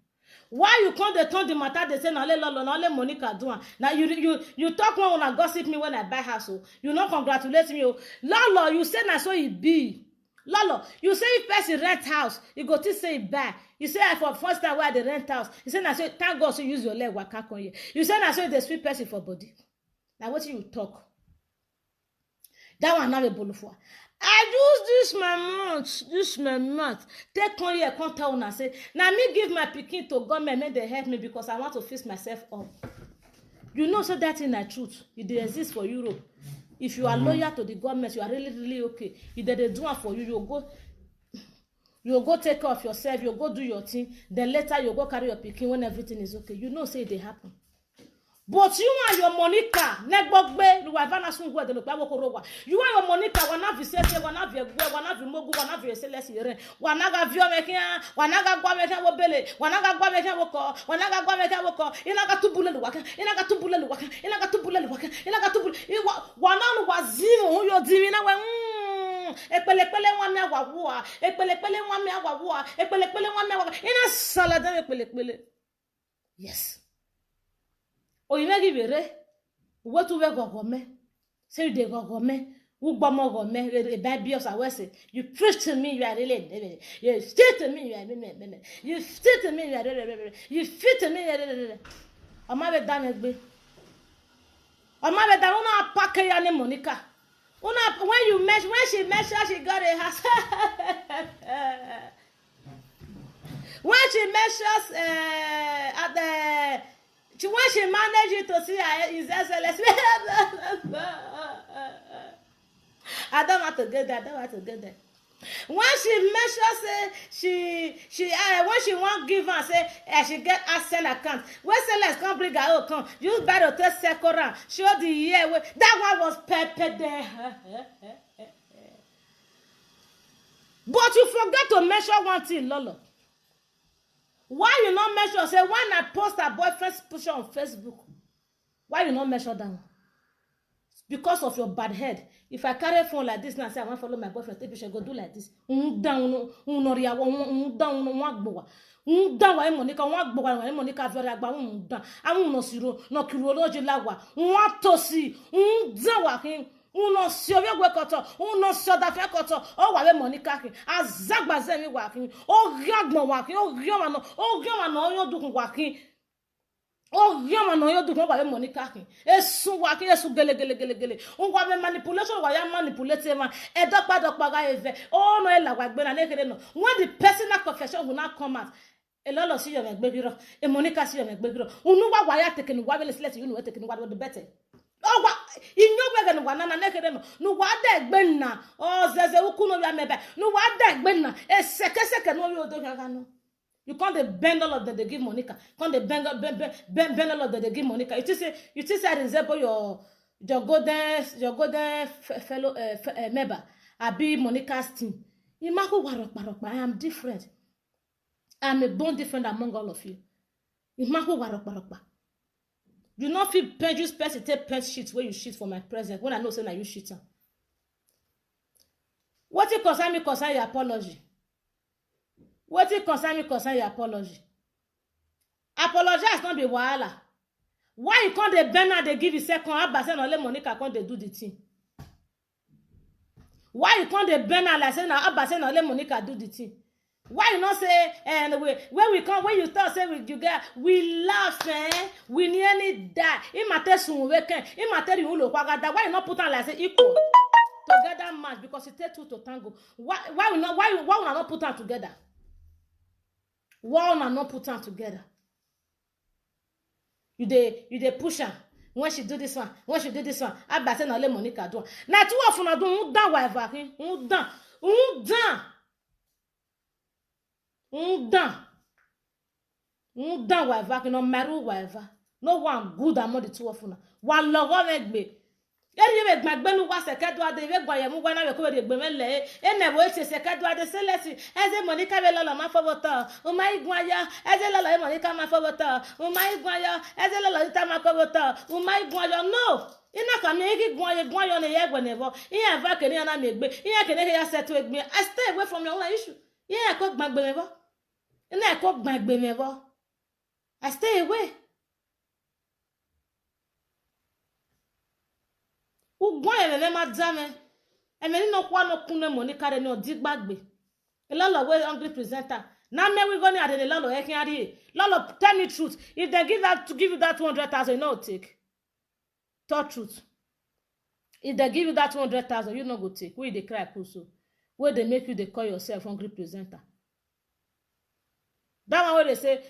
Why you can't they turn the matter, they say, no, let Monica do it. Now you talk when I gossip me when I buy house. So you not congratulate me. Lolo, you say na so it be. Lolo, you say if person rent house, you go to say buy. You say for first time where they rent house. You say na so thank God so use your leg waka on you. You say na so they sweet person for body. Now what you talk? That one not a bolofua. I use this my mouth. Take on here, come tell una say, now me give my pikin to government, make they help me because I want to fix myself up. You know, so that in the truth, it dey exist for Europe. If you are loyal to the government, you are really okay. If they do it for you, you go take care of yourself, you go do your thing, then later you go carry your pikin when everything is okay. You know, say it dey happen. But you and your Monica, negbogbe, you are vana sungwe de lokwa wokorowa. You and your Monica, wana visete, wana viegwe, wana vimogu, wana vieselesi yere, wana ga vio mekia, wana ga gwa mekia wobele, wana ga gwa mekia woko, wana ga gwa mekia woko, ina ga tubule luwaka, ina ga tubule luwaka, ina ga tubule luwaka, ina ga tubule, wana no wazimu huyo divina we epelepele nwame agwagwa, epelepele nwame agwagwa, epelepele nwame agwagwa, ina salada epelepele. Yes. O you make it what to work gome say you dey gome who gbomo gome e baby us I say you preach to me you are really you fit to me you are you fit to me you are you fit to me you are o ma be dan egbe una pack ya ni Monica una when she measure she got a house when she measures at the when she managed you to see his SLS, I don't want to get there. When she measures, when she won't give her, say she get accent account. When sellers can't bring her, come. You better take second round. Show the year. That one was pepper there. But you forget to measure one thing, Lolo. Why you not measure? Say when I post a boyfriend's picture on Facebook, why you not measure that one? Because of your bad head. If I carry a phone like this now, say I want to follow my boyfriend, take picture, go do like this. Monica, Monica very agba amu no siro no kirology lawa. To see him. Uno siovia gwekoto, uno soda fekoto, o wawe Monica ki, azagba zemi waki, o gyagmo waki, o gyama no yo dukun waki, o gyama no yo dukun wawe Monica ki, esu waki, esu gele, wawe manipulation waya manipulate man, dokpa ga eve, oh no ela wagbe na nekere no, when the personal confession will not come out, a lot of see your megbegiro, a Monica see your megbegiro, unu wa waya tekeni wawe let's let you know tekeni wa the better. Oh, inyogwe ga nwa na nekere no wa da egbe na o zeze uku no ya mebe no wa da egbe na seke no yo do ga no. You can't bend all of them, they give Monica. Can't they bend all of them, they give Monica. You say I resemble your golden fellow member. I be Monica's team. I am different. I am a bone different among all of you. You not feel use person take pen shit where you shit for my presence when I know say na you shit. What it concern me concern your apology. What it concern me concern your apology. Apologize not be wahala. Why you can't they bend and they give you second abba say only Monica can't they do the thing? Why you can't they bend and like say na abba say only Monica do the thing? Why you not say when we come when you talk say you get we laugh we nearly die. It matter soon we can. It matter you look why you not put on like say equal together match because it take two to tango. Why we not put on together? Why not put on together? You dey push her. When she do this one, I say no let Monica do. Na two of una do down whatever. Down whatever. No matter whatever. No one good among the two of una. One love make me. Eri we gbagbenu wa sekedu ade we gboye mu gwana we ko we gbe mele ene wo se sekedu ade selesi eze Monica we lolo ma foboto o ma igun aya eze lolo Monica ma foboto o ma igun aya eze lolo ita ma foboto o ma igun aya no ina ka mi igi gun aya ne ye gbenebo iyan va keni na me gbe iyan keni ya setu egbe I stay away from your own issue iyan ko gbagbe mebo ina ko gbagbe mebo I stay away. Ugwa eme madame eme no kwa no kunu Monica re no digbagbe a lot of hungry presenter now me we go near the lolo e kin ari lolo tell me truth if they give you that 200,000 you no take talk truth if they give you that 200,000 you no go take we dey cry also where they make you dey call yourself hungry presenter. That one where they say,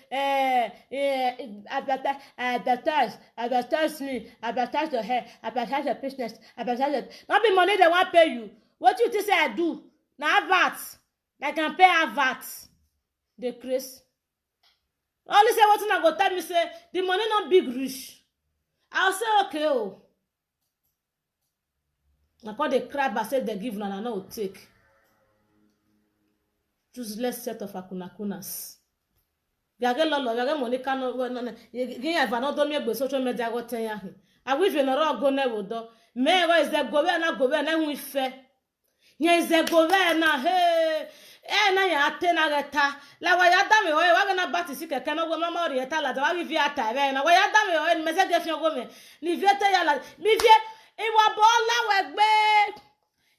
advertise me, advertise your hair, advertise your business, advertise your... Not be money they want pay you. What you think say I do? Now VAT. I can pay a VAT. The Chris. Only say what I go tell me say, the money not big rich. I'll say, okay, oh. I call the crab, I said they give and I know take. Useless set of akunakunas. Gage lolo gage Monica no ge ava no do mi egbe social media go ten ya hin awi fe no ro go na wodo me go is the go na hu ife nye is the go na he na ya ate na geta la wa ya da me o wa na batisi keke no go mama ori eta la da wa vi ata be na wa ya da me o me se ge fi go me ni vi ete ya la mi vie iwa bo la we gbe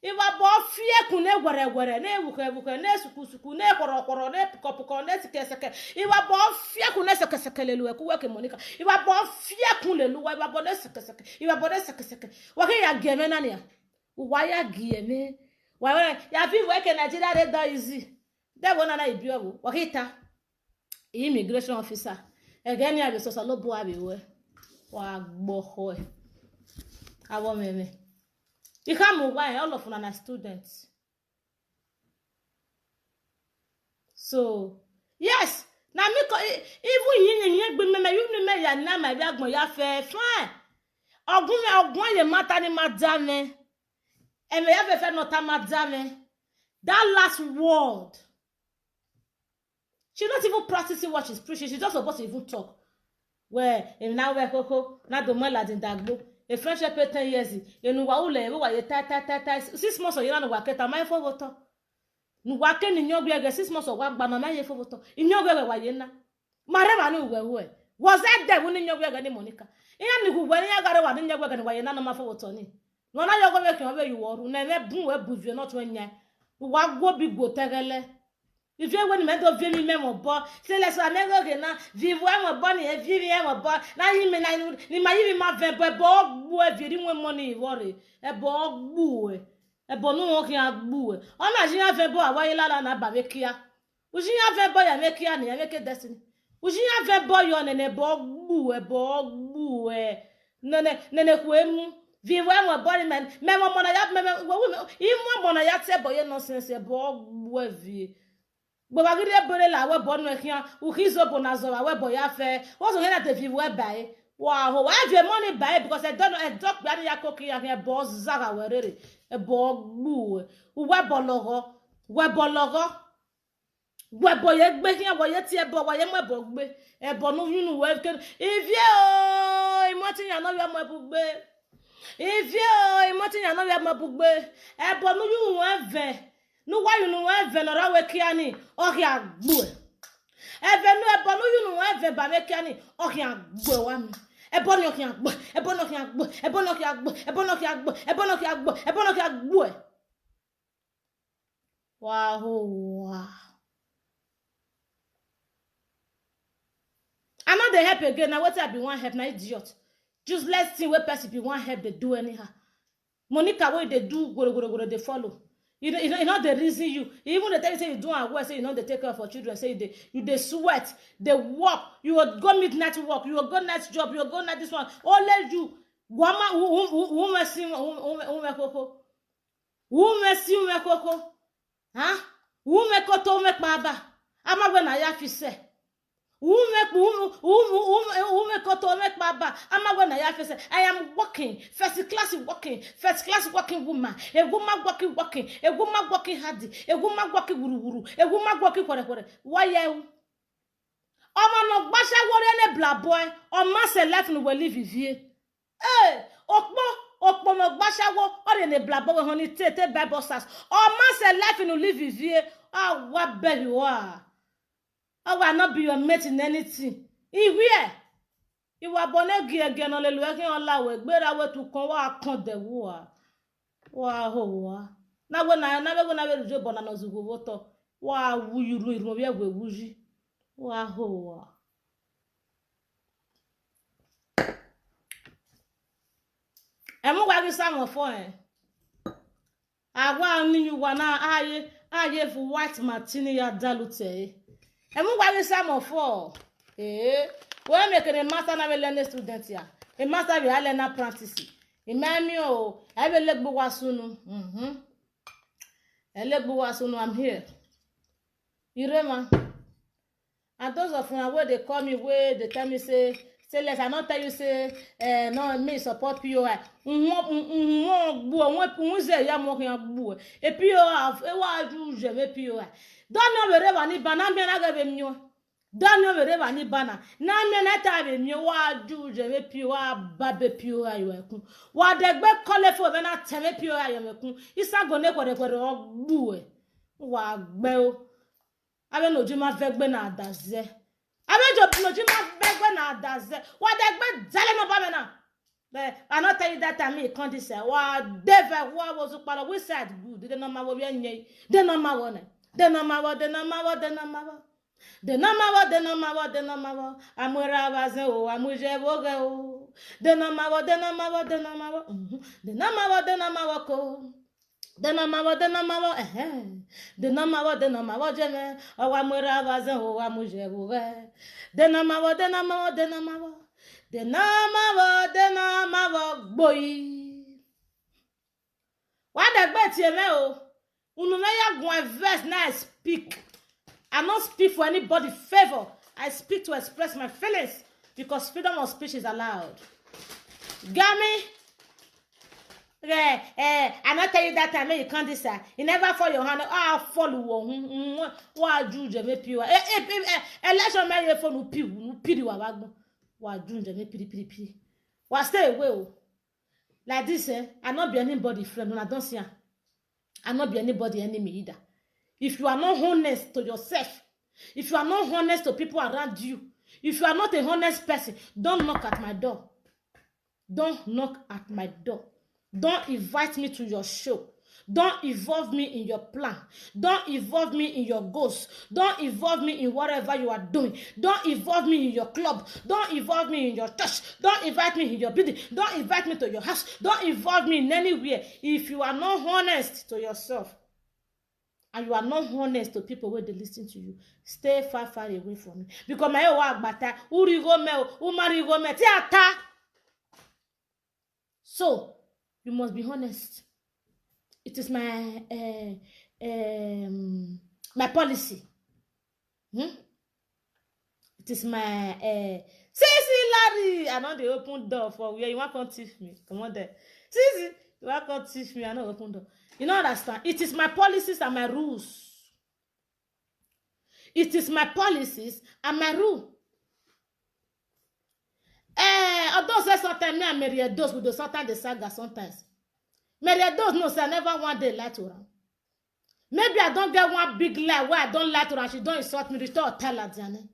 iwa bo fie kun ne gwere ne wuke ne suku ne korokoro ne pukopukọ ne sikeseke iwa bo fie kun ne sekeseke lelu ku weke Monica iwa bo fie kun lelu iwa bo ne sekeseke iwa bo ne sekeseke wa ke ya geme na ne wa ya gieme wa ya fi weke Nigeria dey do easy dey go na ibi owo wa ke ta immigration officer again ya be so lo bo abi we wa gbo ho e awo meme. You can't move why all of them are students. So yes, now me even yin gbe me ya na ma bi agbon ya fe fine. Ogun ye mata ni madame. E me ya fe no ta madame. That last word. She's not even practicing what she's preaching. She's just supposed to even talk. Where now we koko na do mo ladin dagbo. A friendship 10 years. You know wa ule we wa ye ta 6 months you na wa keta my for voto. Nu wa ke ni nyogwe 6 months wa gba mama ye for voto. Nyogwe wa ye na. Mare ba no we. Was that there when nyogwe ga ni Monica? Iya ni ku gwa ni agare wa ni nyogwe ga ni wa ye na no ma for voto ni. No na yogo we kan we you woru na me bun we buvie not when nya. Wa go bi go tegele. If you want me to view me mo bo, say let's wa nego ke na vivre mo bo ni e vivre mo bo. Na yi me na ni ma yi ma ve bo gbu e viri we money worry. E bo gbu e. E bo no o ki agbu e. O na ji ya ve bo awa yi lala na ba mekia. U ji ya ve bo ya mekia ni ya make destiny. U ji ya ve bo yo ne bo gbu e bo gbu e. Nene ku emu Vivre mon body man, même mon ya même moi mon ya te boye nonsense bo we vie. Bo ba gide bere la we bon we kian, u kizo bonazo we boya fe. What so na te vivre bae. Wow, why have money bae because I don't know a dog bia ya koki ya boss zaga werere. E bo gbu. U we bologo, we boye gbe kian boye ti e bo wa ye mo bo gbe. E bo nu yunu we ke. Ivie o, imo ti yan no we mo bu gbe. Ivie imo ti yan no we mo bu gbe. E bo nu yu won ve. Nu wa yu nu won ve no ra we kiani. O ki agbu. E ve nu e bo nu yu nu won ve ba me kiani. O ki agbu wa mi. E bo ni o ki agbu. E bo no ki agbu. E bo no ki agbu. E bo no ki agbu. E bo no ki agbu. E bo no ki agbu. Wow. I know they help again. Now what I be one help now idiot. Just let's see where person be one help they do anyhow. Monica what they do go they follow. You know the reason you even the time say you do and work say you know they take care of your children say they sweat they work you will go midnight work you will go night job you will go night this one only you guama who mercy huh who make koto make baba ama when I have to say I am working, first class working woman, a woman working hard, a woman working wuru, a woman working kore. Why you? No basha worry bla boy, or mass life no will live here. Eh, okpo no basha wo or ne bla boy honey tete Bible says, or mass life no live here. Ah, what bad you are. I will not be your mate in anything. Iwie. Iwa bone gi again on le working on la we gbera we to kon wa kan de wo wa ho wa na we na we jo bona no zugo woto wa wu yuru iru bi egwe wuji wa ho wa emu wa gi samo fo agwa ni yu wa na aye fu white martini ya dalute emu wa gi samo fo we make a master na we learn student here a master we learn apprentice imami o I will legbo wasunu elegbo wasunu I'm here irema and those of you where they call me where they tell me say let's I not tell you say no me support POI gbo ze ya mo kan gbo e POI e wa ju je me POI don't know wherever ni bana me na ga be myo Daniel wherever ni bana na me na ta be mi wa ju je me pi wa ba be pi wa yo ekun wa de gbe kole fo be na te me pi wa yo ekun isago ne kwere ogbu e wa gbe o abe no ju ma fe gbe na adaze abe jo no ju ma fe gbe na adaze wa de gbe zale no ba me na I not tell you that time me can't say wa deve wa was palo we said good de no ma wo bi enye de no ma wo de no ma wo amura bazen o amuje boge o de no ma wo ko de no ma wo de no ma wo jeme o amura bazen o amuje boge de no ma wo boy wa de gbe ti eme o unu me ya gun verse na I speak I not speak for anybody's favor. I speak to express my feelings because freedom of speech is allowed. Got me? I not tell you that time you can't decide. You never fall your hand. I'll follow. Why do you make you? Election may you follow you. Pity what? Why do you make pity? Why stay away? Like this, I not be anybody friend. When I don't see her, I not be anybody enemy either. If you are not honest to yourself, if you are not honest to people around you, if you are not a honest person, don't knock at my door. Don't knock at my door. Don't invite me to your show. Don't involve me in your plan. Don't involve me in your goals. Don't involve me in whatever you are doing. Don't involve me in your club. Don't involve me in your church. Don't invite me in your building. Don't invite me to your house. Don't involve me in anywhere. If you are not honest to yourself, and you are not honest to people where they listen to you, stay far away from me. Because my work bata, urigo me, umarigo me, theater. So, You must be honest. It is my my policy. It is my see Larry. I know they open door for where you want to teach me. Come on there. See, you want to teach me. I know open door. You know understand? It is my policies and my rules. It is my policies and my rule. Although say sometimes me and Mary those with the sometimes the saga sometimes. Mary those no say I never one day lie to her. Maybe I don't get one big lie where I don't lie to her. She don't insult me. Return or tell her, Diane.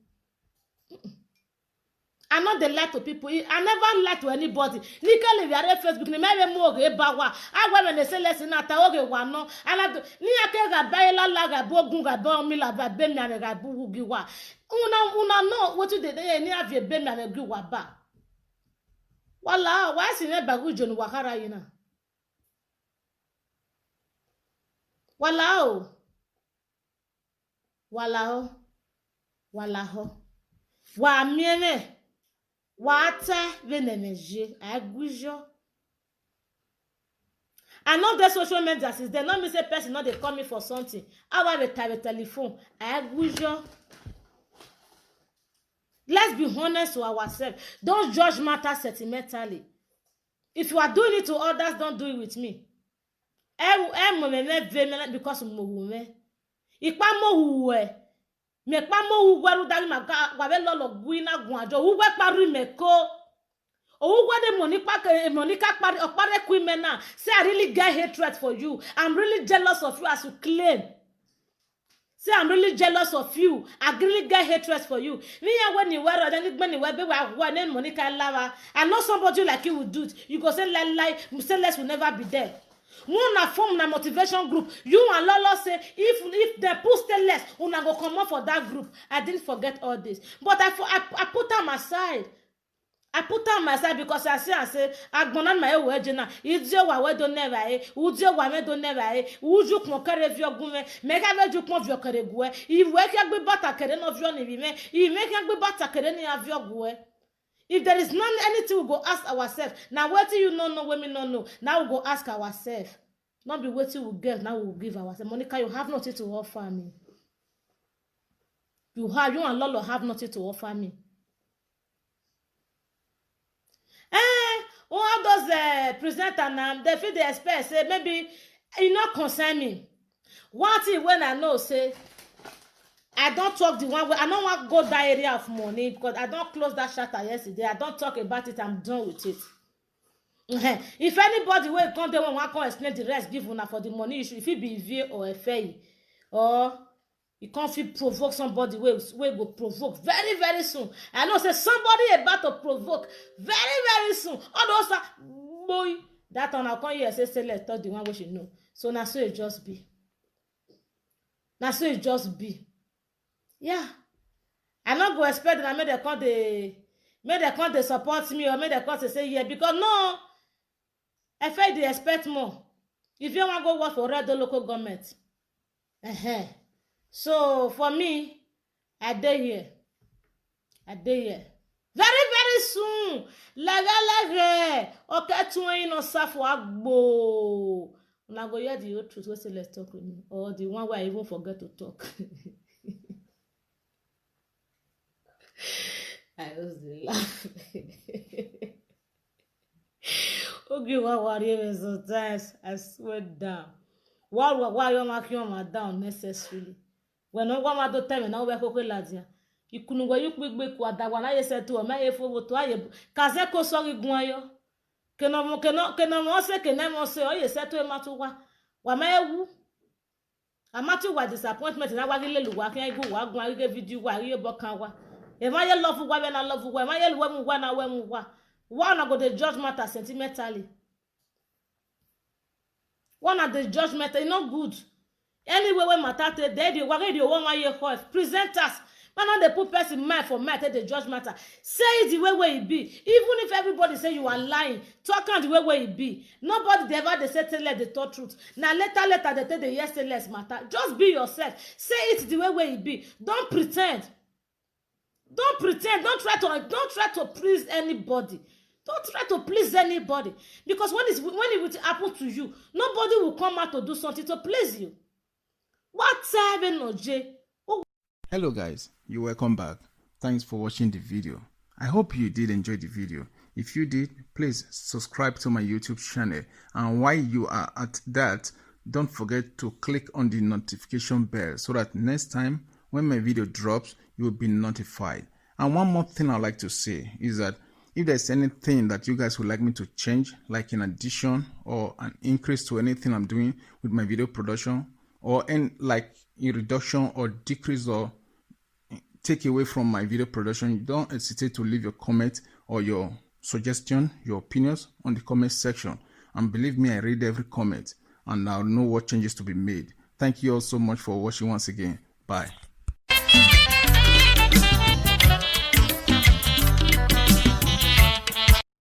I know they lie to people. I never lie to anybody. Legally, we are on Facebook. Ni maybe more ge bawa. I when they say let's not talk okay one no. I like ni ake ga baila la ga bogun ga ba mi la ba be mi ane ga bugu giwa. Una no what you dey ni avie be mi ane giwa ba. Wala why si ne bagu jonu wakara yina. Wala wa miene wa ta venemeje agujo. I know the social media since they not me say person not they call me for something. I want a telephone agujo. Let's be honest to ourselves. Don't judge matters sentimentally. If you are doing it to others, don't do it with me. Because ipa mohuwe me pa mohuwe dali maga wa be lolo guina guajo uwe paru meko uwe de monica pari opare quimena say I really get hatred for you. I'm really jealous of you as you claim. Say I'm really jealous of you. I really get hatred for you. Me when you wear then when you wear be wa name Monica lava. I know somebody like you would do it. You go say lie, say less will never be there. Una form na motivation group. You and Lolo say if they post less, una go come up for that group. I didn't forget all this, but I put them aside. I put them aside because I say agbonan my wejena. Idio wa we don't never udio wa me don't never uju mo kare vio gume mega veju mo vio kare gue. I we ka gbe bata kare no vio ni bi me. I me ka gbe bata kare ni avio gue. If there is none anything, we go ask ourselves. Now, what do you know when we don't know? Now we go ask ourselves. Not be waiting we get. Now we will give ourselves. Monica, you have nothing to offer me. You and Lolo have nothing to offer me. All those presenters now, they feel they expect say maybe it not concern me. One thing when I know say. I don't talk the one way. I don't want to go that area of money because I don't close that chapter yesterday. I don't talk about it. I'm done with it. If anybody will come there want to explain the rest, give una for the money issue. If it be VA or FA, or you can't feel provoke somebody will go provoke very very soon. I know say somebody about to provoke very very soon. All those boy that one I can't hear say let's talk the one we should know. So now so it just be. Now so it just be. Yeah, I not go expect that I made the come they support me or made the come to say yeah because no, I feel they expect more. If you want to go work for red local government, so for me, I dey here. Very very soon, lega okay to no suffer agbo. Una go hear the truth. We say let's talk with me or the one where I even forget to talk. I was laughing. Okay, what worry sometimes I swear down. Why you marking on down necessarily? When no one do time now we go ladia. Ikunu go you quick kwa da wana ye setu o ma ye fo to aye kaze ko sori gun ayo. Kena mo se o ye setu e matuwa. Wa ma ewu. Amatu wa disappointment na wa gele lu wa kan igu wa gun age video wa ye bo kan wa. If I love you, when I love you, when I love you, one I go the judge matter sentimentally. One of the judgment is not good. Anyway, when matter they do what you want your host presenters. Man, on they put person mind for matter the judge matter. Say it the way it be. Even if everybody say you are lying, talk on the way it be. Nobody ever they say tell the thought truth. Now later they tell the yes less matter. Just be yourself. Say it the way it be. Don't pretend. Don't pretend. Don't try to please anybody. Don't try to please anybody, because when it will happen to you, nobody will come out to do something to please you. What's happening, OJ? Hello guys, you're welcome back. Thanks for watching the video. I hope you did enjoy the video. If you did, please subscribe to my YouTube channel, and while you are at that, don't forget to click on the notification bell so that next time when my video drops, you will be notified. And one more thing I'd like to say is that if there's anything that you guys would like me to change, like an addition or an increase to anything I'm doing with my video production, or like a reduction or decrease or take away from my video production, don't hesitate to leave your comment or your suggestion, your opinions on the comment section. And believe me, I read every comment and I'll know what changes to be made. Thank you all so much for watching once again. Bye.